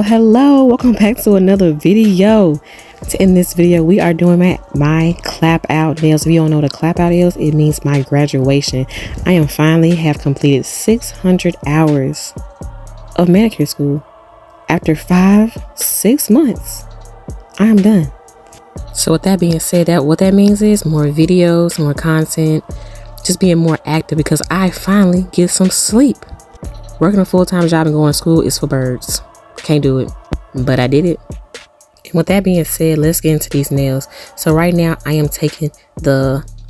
Hello, welcome back to another video. In this video we are doing my clap out nails. If you don't know what a clap out is, it means my graduation. I am finally have completed 600 hours of manicure school. After 5-6 months, I am done. So with that being said, what that means is more videos, more content, just being more active, because I finally get some sleep. Working a full-time job and going to school is for birds. Can't do it, but I did it. And with that being said, let's get into these nails. So right now I am taking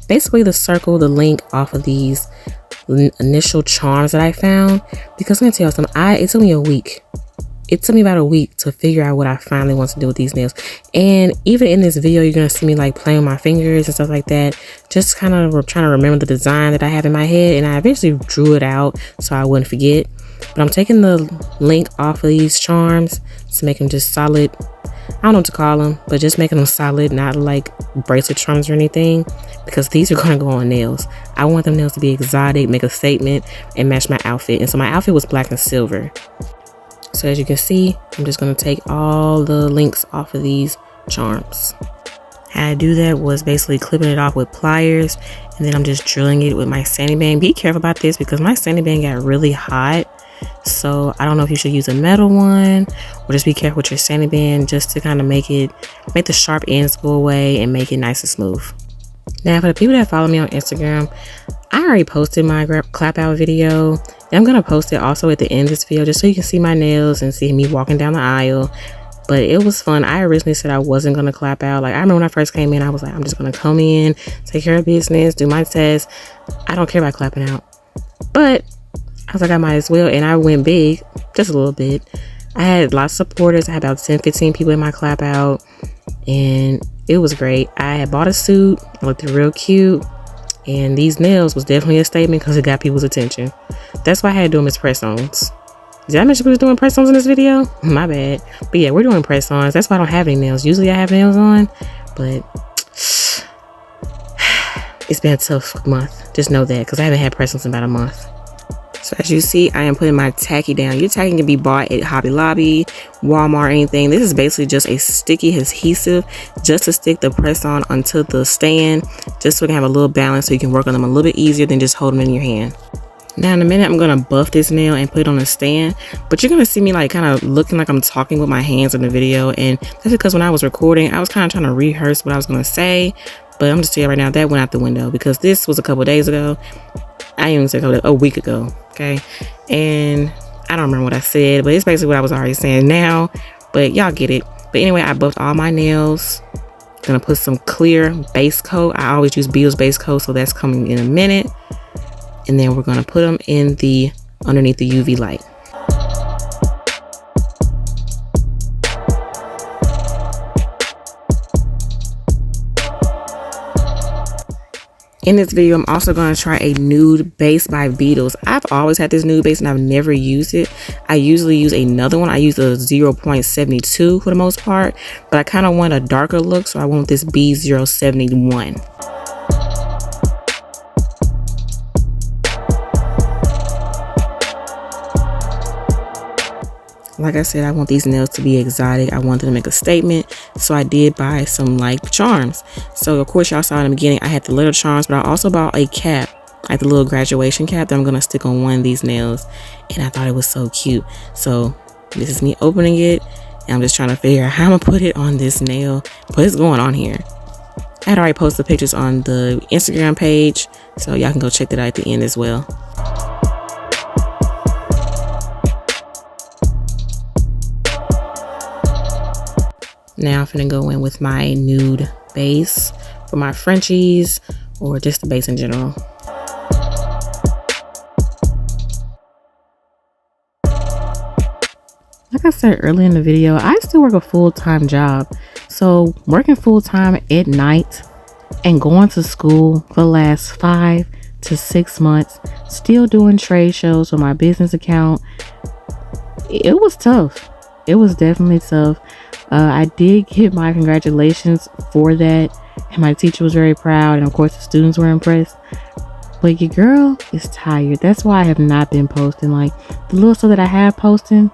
basically the circle, the link off of these initial charms that I found, because I'm gonna tell you something, it took me a week. It took me about a week to figure out what I finally want to do with these nails. And even in this video, you're going to see me like playing with my fingers and stuff like that. Just kind of trying to remember the design that I have in my head. And I eventually drew it out so I wouldn't forget. But I'm taking the link off of these charms to make them just solid. I don't know what to call them, but just making them solid, not like bracelet charms or anything. Because these are going to go on nails. I want them nails to be exotic, make a statement, and match my outfit. And so my outfit was black and silver. So as you can see, I'm just going to take all the links off of these charms. How I do that was basically clipping it off with pliers, and then I'm just drilling it with my sanding band. Be careful about this because my sanding band got really hot. So I don't know if you should use a metal one or just be careful with your sanding band, just to kind of make the sharp ends go away and make it nice and smooth. Now for the people that follow me on Instagram, I already posted my clap out video. And I'm going to post it also at the end of this video just so you can see my nails and see me walking down the aisle. But it was fun. I originally said I wasn't going to clap out. Like I remember when I first came in, I was like, I'm just going to come in, take care of business, do my test. I don't care about clapping out. But I was like, I might as well. And I went big, just a little bit. I had lots of supporters. I had about 10-15 people in my clap out. And it was great. I had bought a suit. I looked real cute. And these nails was definitely a statement because it got people's attention. That's why I had to do them as press-ons. Did I mention we was doing press-ons in this video? My bad. But yeah, we're doing press-ons. That's why I don't have any nails. Usually I have nails on, but it's been a tough month. Just know that, because I haven't had press-ons in about a month. So as you see, I am putting my tacky down. Your tacky can be bought at Hobby Lobby, Walmart, anything. This is basically just a sticky adhesive just to stick the press on onto the stand, just so we can have a little balance so you can work on them a little bit easier than just holding them in your hand. Now in a minute, I'm going to buff this nail and put it on a stand, but you're going to see me like kind of looking like I'm talking with my hands in the video. And that's because when I was recording, I was kind of trying to rehearse what I was going to say, but I'm just telling you right now, that went out the window because this was a couple days ago. I even said a week ago, okay? And I don't remember what I said, but it's basically what I was already saying now, but y'all get it. But anyway, I buffed all my nails. Gonna put some clear base coat. I always use Beal's base coat, so that's coming in a minute. And then we're gonna put them in underneath the UV light. In this video, I'm also going to try a nude base by Beetles. I've always had this nude base and I've never used it. I usually use another one. I use a 0.72 for the most part, but I kind of want a darker look, so I want this B071. Like I said, I want these nails to be exotic. I wanted to make a statement, so I did buy some like charms. So of course y'all saw in the beginning I had the little charms, but I also bought a cap, like the little graduation cap that I'm gonna stick on one of these nails, and I thought it was so cute. So this is me opening it, and I'm just trying to figure out how I'm gonna put it on this nail, but it's going on here. I had already posted pictures on the Instagram page, so y'all can go check that out at the end as well. Now I'm finna go in with my nude base for my Frenchies, or just the base in general. Like I said earlier in the video, I still work a full-time job. So working full-time at night and going to school for the last 5 to 6 months, still doing trade shows with my business account, it was tough. It was definitely tough. I did get my congratulations for that, and my teacher was very proud, and of course the students were impressed. But your girl is tired. That's why I have not been posting. Like, the little stuff that I have posting,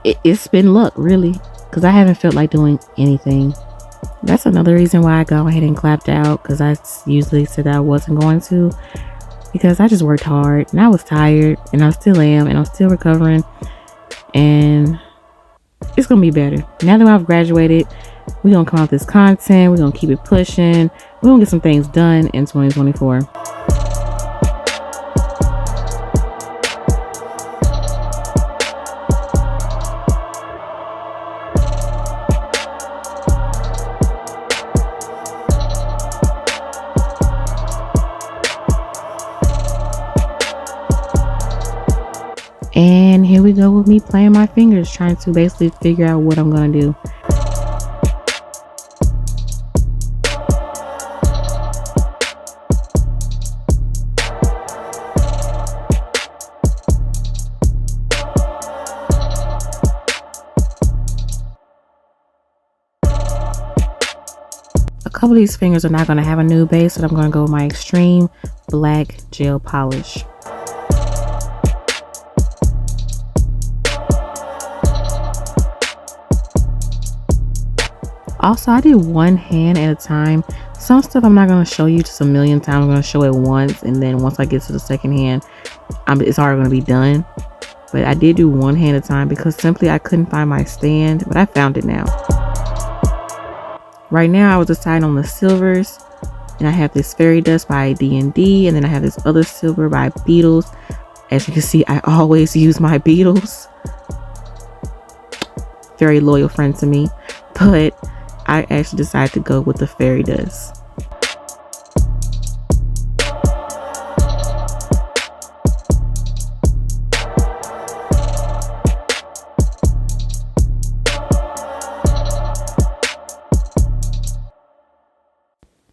it's been luck, really, because I haven't felt like doing anything. That's another reason why I go ahead and clapped out, because I usually said that I wasn't going to, because I just worked hard and I was tired, and I still am, and I'm still recovering, and it's gonna be better. Now that I've graduated, we're gonna come out with this content, we're gonna keep it pushing, we're gonna get some things done in 2024. And here we go with me playing my fingers, trying to basically figure out what I'm gonna do. A couple of these fingers are not gonna have a nude base, so I'm gonna go with my extreme black gel polish. Also, I did one hand at a time. Some stuff I'm not going to show you just a million times. I'm going to show it once, and then once I get to the second hand, it's already going to be done. But I did do one hand at a time because simply I couldn't find my stand, but I found it now. Right now I was deciding on the silvers, and I have this fairy dust by D&D, and then I have this other silver by Beetles. As you can see, I always use my Beetles. Very loyal friend to me, but I actually decided to go with the fairy dust.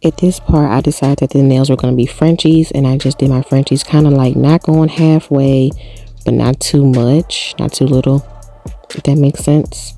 At this part, I decided that the nails were going to be Frenchies, and I just did my Frenchies kind of like not going halfway, but not too much, not too little, if that makes sense.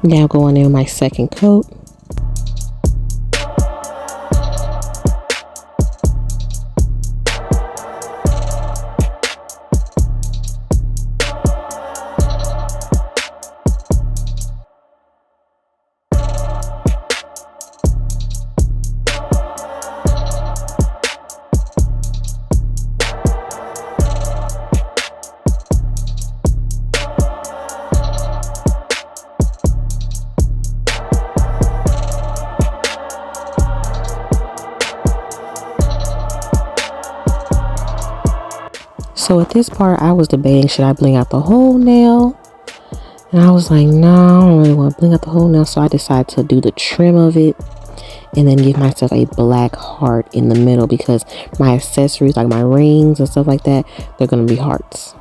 Now going in my second coat. So at this part, I was debating, should I bling out the whole nail? And I was like, no, I don't really want to bling out the whole nail. So I decided to do the trim of it and then give myself a black heart in the middle, because my accessories, like my rings and stuff like that, they're going to be hearts.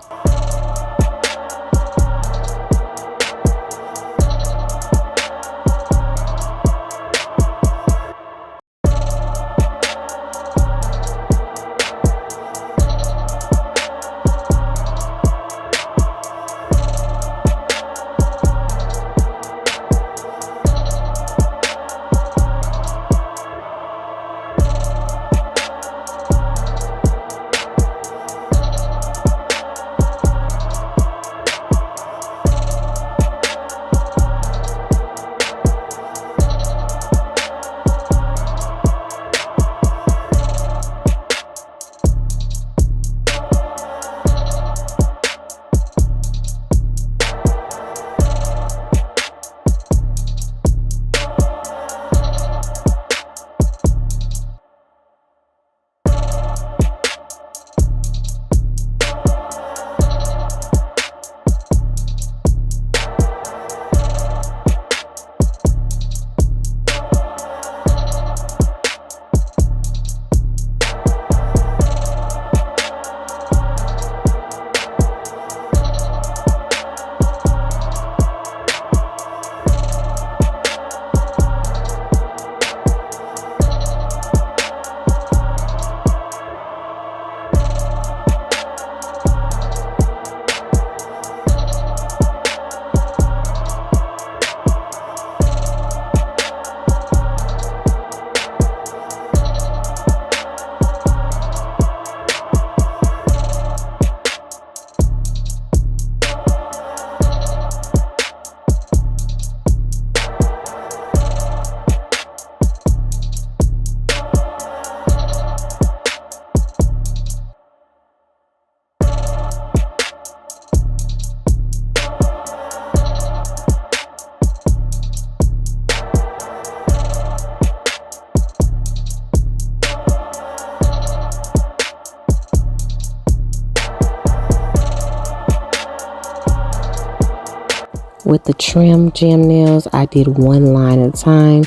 With the trim gem nails, I did one line at a time.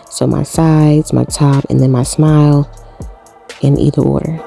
So my sides, my top, and then my smile in either order.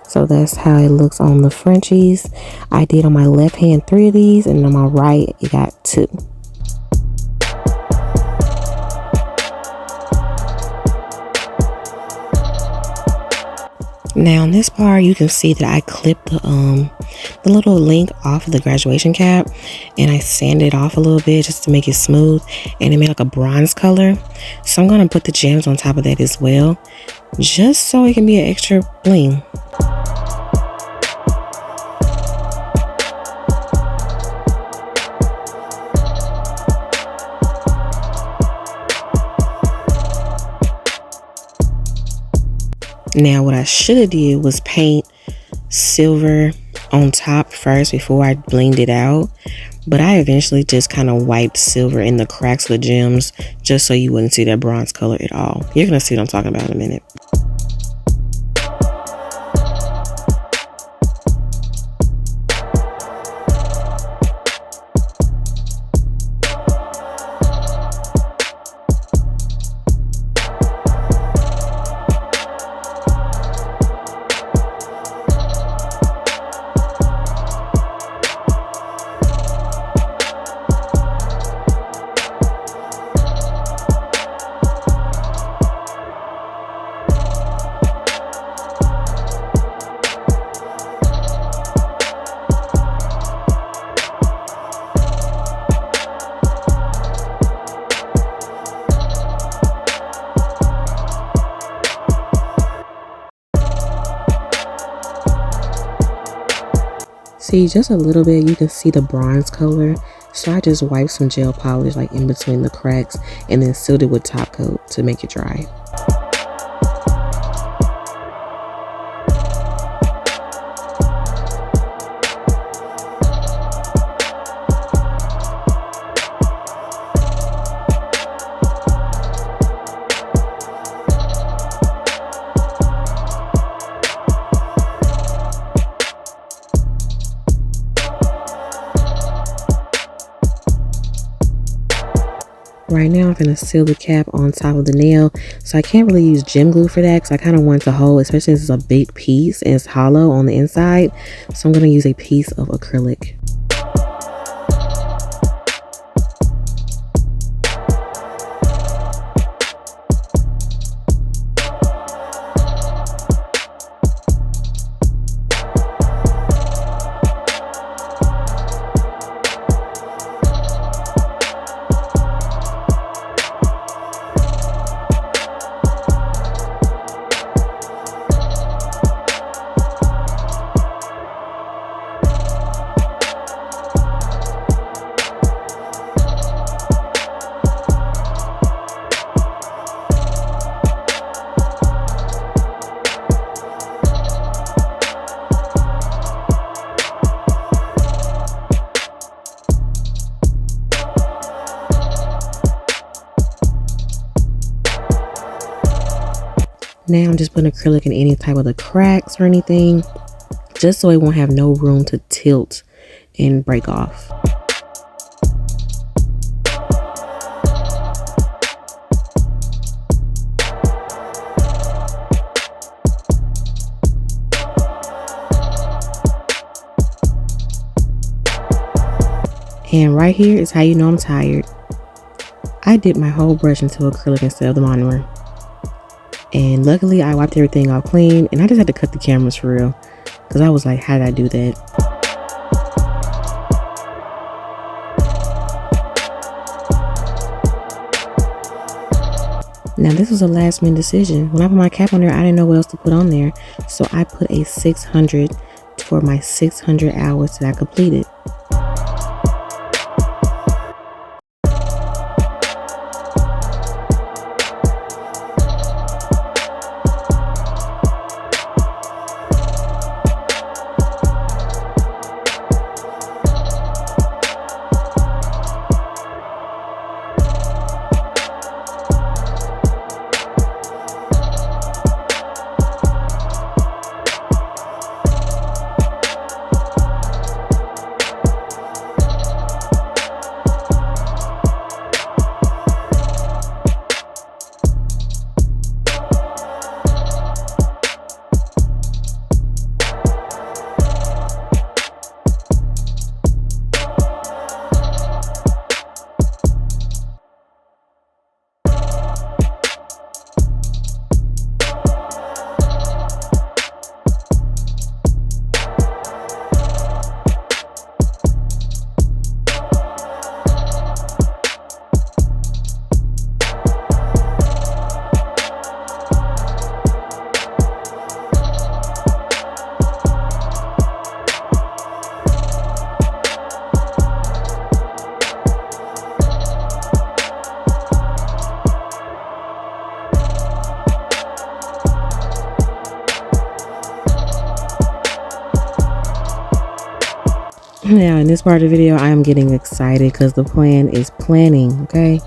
So that's how it looks on the Frenchies. I did on my left hand 3 of these, and on my right it got 2. Now on this part, you can see that I clipped the little link off of the graduation cap, and I sanded it off a little bit just to make it smooth, and it made like a bronze color. So I'm gonna put the gems on top of that as well, just so it can be an extra bling. Now what I should have did was paint silver on top first before I blinged it out, but I eventually just kind of wiped silver in the cracks of the gems just so you wouldn't see that bronze color at all. You're gonna see what I'm talking about in a minute. see just a little bit, you can see the bronze color. So I just wiped some gel polish like in between the cracks and then sealed it with top coat to make it dry. Right now I'm going to seal the cap on top of the nail, so I can't really use gem glue for that because I kind of want it to hold, especially since it's a big piece and it's hollow on the inside. So I'm going to use a piece of acrylic. Now I'm just putting acrylic in any type of the cracks or anything, just so it won't have no room to tilt and break off. And right here is how you know I'm tired. I dipped my whole brush into acrylic instead of the monomer. And luckily I wiped everything off clean, and I just had to cut the cameras for real because I was like, how did I do that? Now this was a last minute decision. When I put my cap on there, I didn't know what else to put on there. So I put a 600 for my 600 hours that I completed. Now in this part of the video, I am getting excited because the plan is planning. Okay,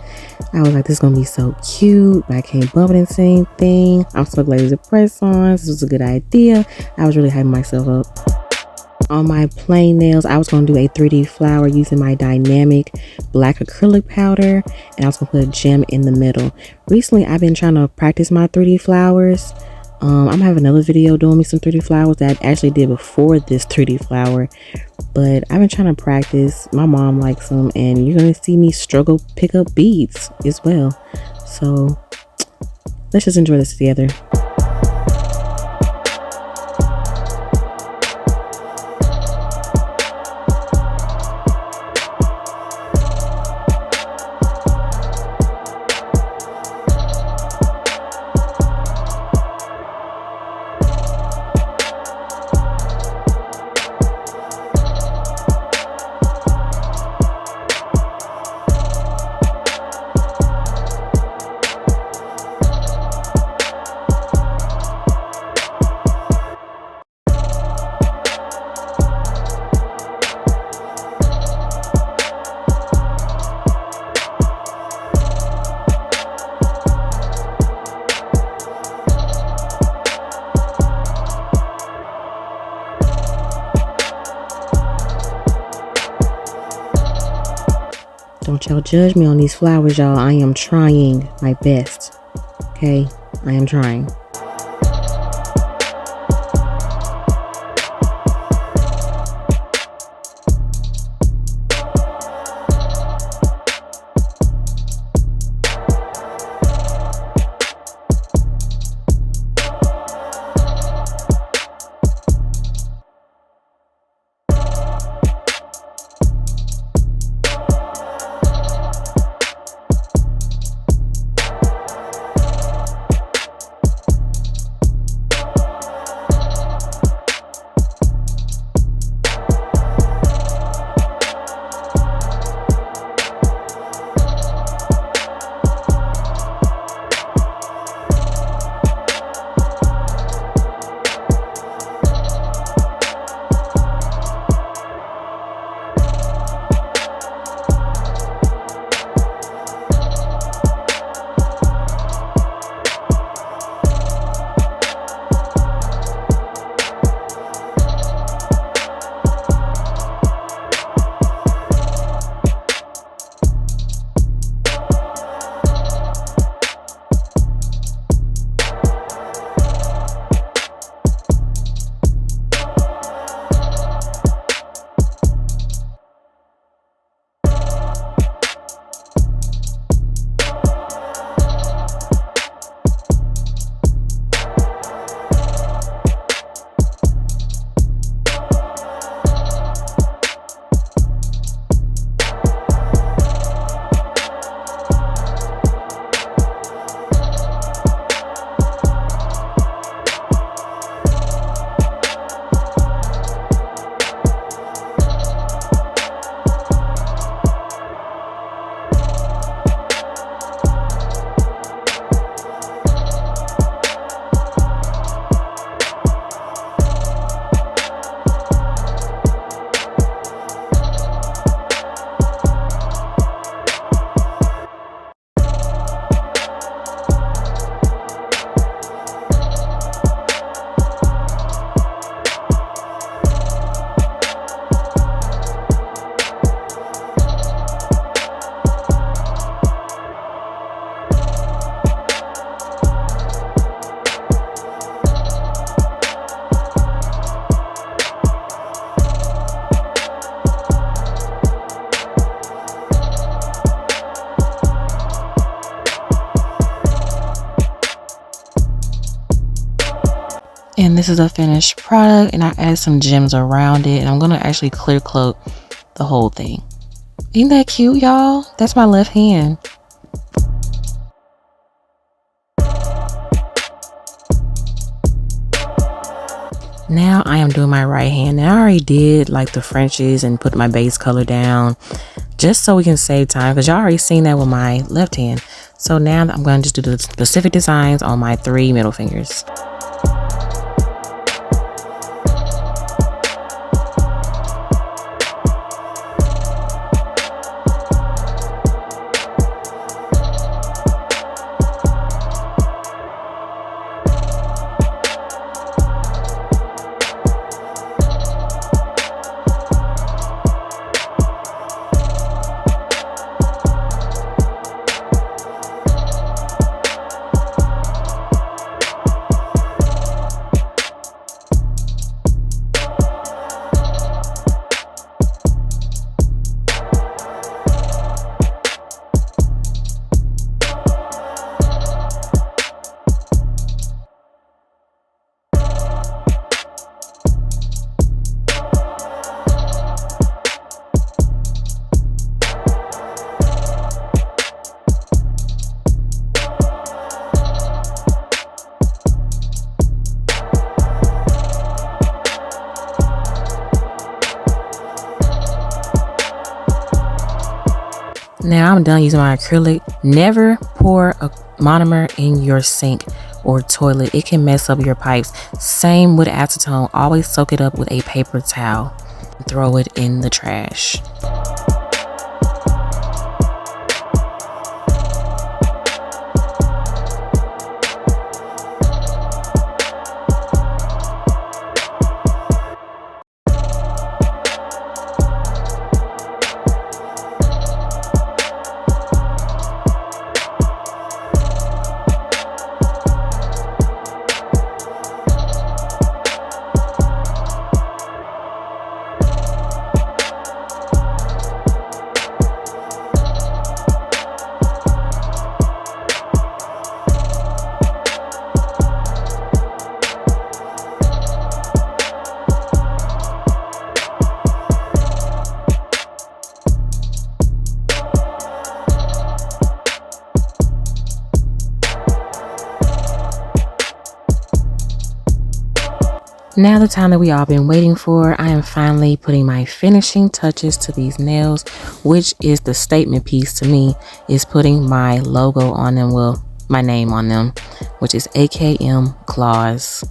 I was like, this is gonna be so cute, but I can't bump it and say anything. I'm so glad to press on. This was a good idea. I was really hyping myself up. On my plain nails, I was going to do a 3D flower using my dynamic black acrylic powder, and I was going to put a gem in the middle. Recently, I've been trying to practice my 3D flowers. I'm gonna have another video doing me some 3D flowers that I actually did before this 3D flower, but I've been trying to practice. My mom likes them, and you're gonna see me struggle pick up beads as well. So let's just enjoy this together. Don't y'all judge me on these flowers, y'all. I am trying my best. Okay? I am trying. And this is a finished product, and I added some gems around it, and I'm gonna actually clear coat the whole thing. Ain't that cute, y'all? That's my left hand. Now I am doing my right hand. Now I already did like the Frenches and put my base color down just so we can save time, because y'all already seen that with my left hand. So now I'm going to just do the specific designs on my 3 middle fingers. Now I'm done using my acrylic. Never pour a monomer in your sink or toilet. It can mess up your pipes. Same with acetone. Always soak it up with a paper towel and throw it in the trash. Now the time that we all been waiting for, I am finally putting my finishing touches to these nails, which is the statement piece to me, is putting my logo on them, well, my name on them, which is AKM Claws.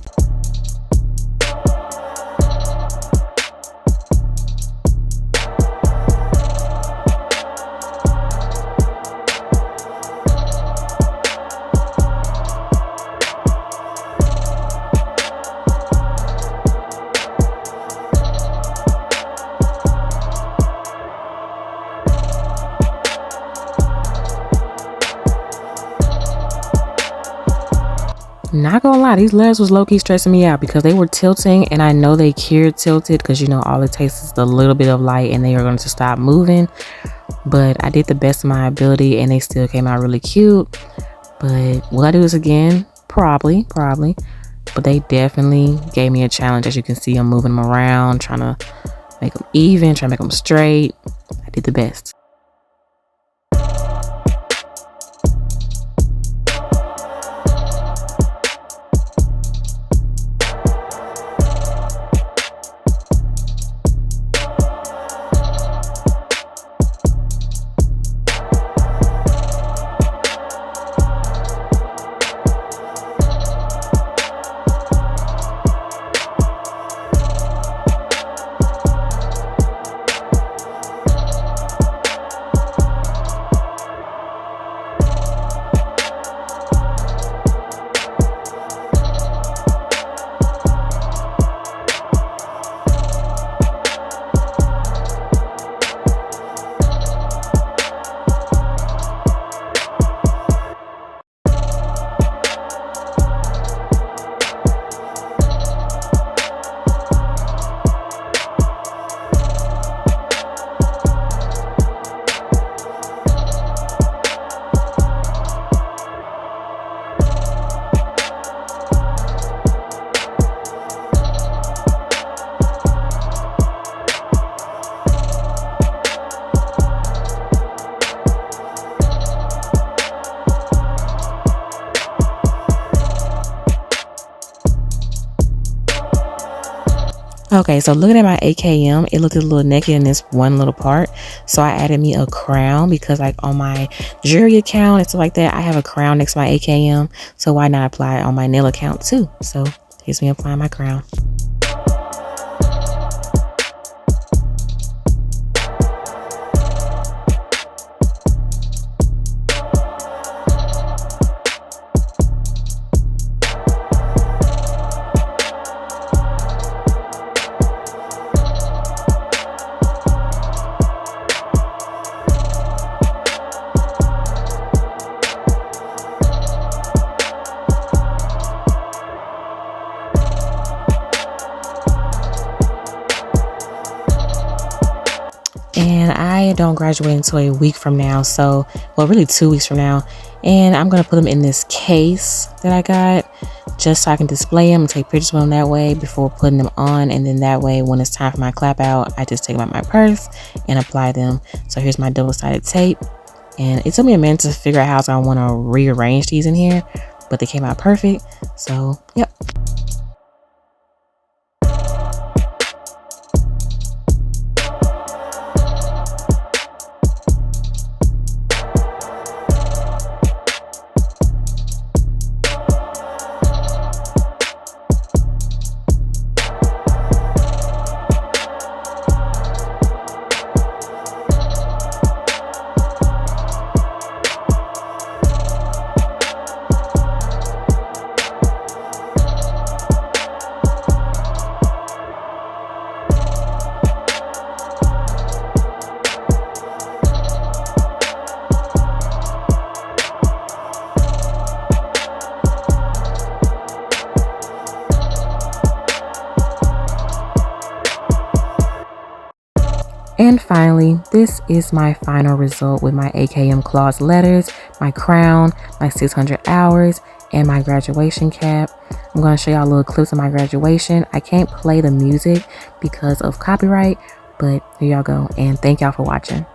Not gonna lie, these letters was low-key stressing me out because they were tilting, and I know they cured tilted because, you know, all it takes is a little bit of light and they are going to stop moving. But I did the best of my ability and they still came out really cute. But will I do this again? Probably. But they definitely gave me a challenge. As you can see, I'm moving them around, trying to make them even, trying to make them straight. I did the best. Okay, so looking at my AKM, it looked a little naked in this one little part. So I added me a crown because, like, on my jewelry account and stuff like that, I have a crown next to my AKM. So why not apply it on my nail account too? So here's me applying my crown. And I don't graduate until a week from now, so, well, really 2 weeks from now. And I'm gonna put them in this case that I got just so I can display them and take pictures of them that way before putting them on. And then that way, when it's time for my clap out, I just take them out my purse and apply them. So here's my double-sided tape. And it took me a minute to figure out how I want to rearrange these in here, but they came out perfect. So, yep. And finally, this is my final result with my AKM Claws letters, my crown, my 600 hours, and my graduation cap. I'm going to show y'all little clips of my graduation. I can't play the music because of copyright, but here y'all go. And thank y'all for watching.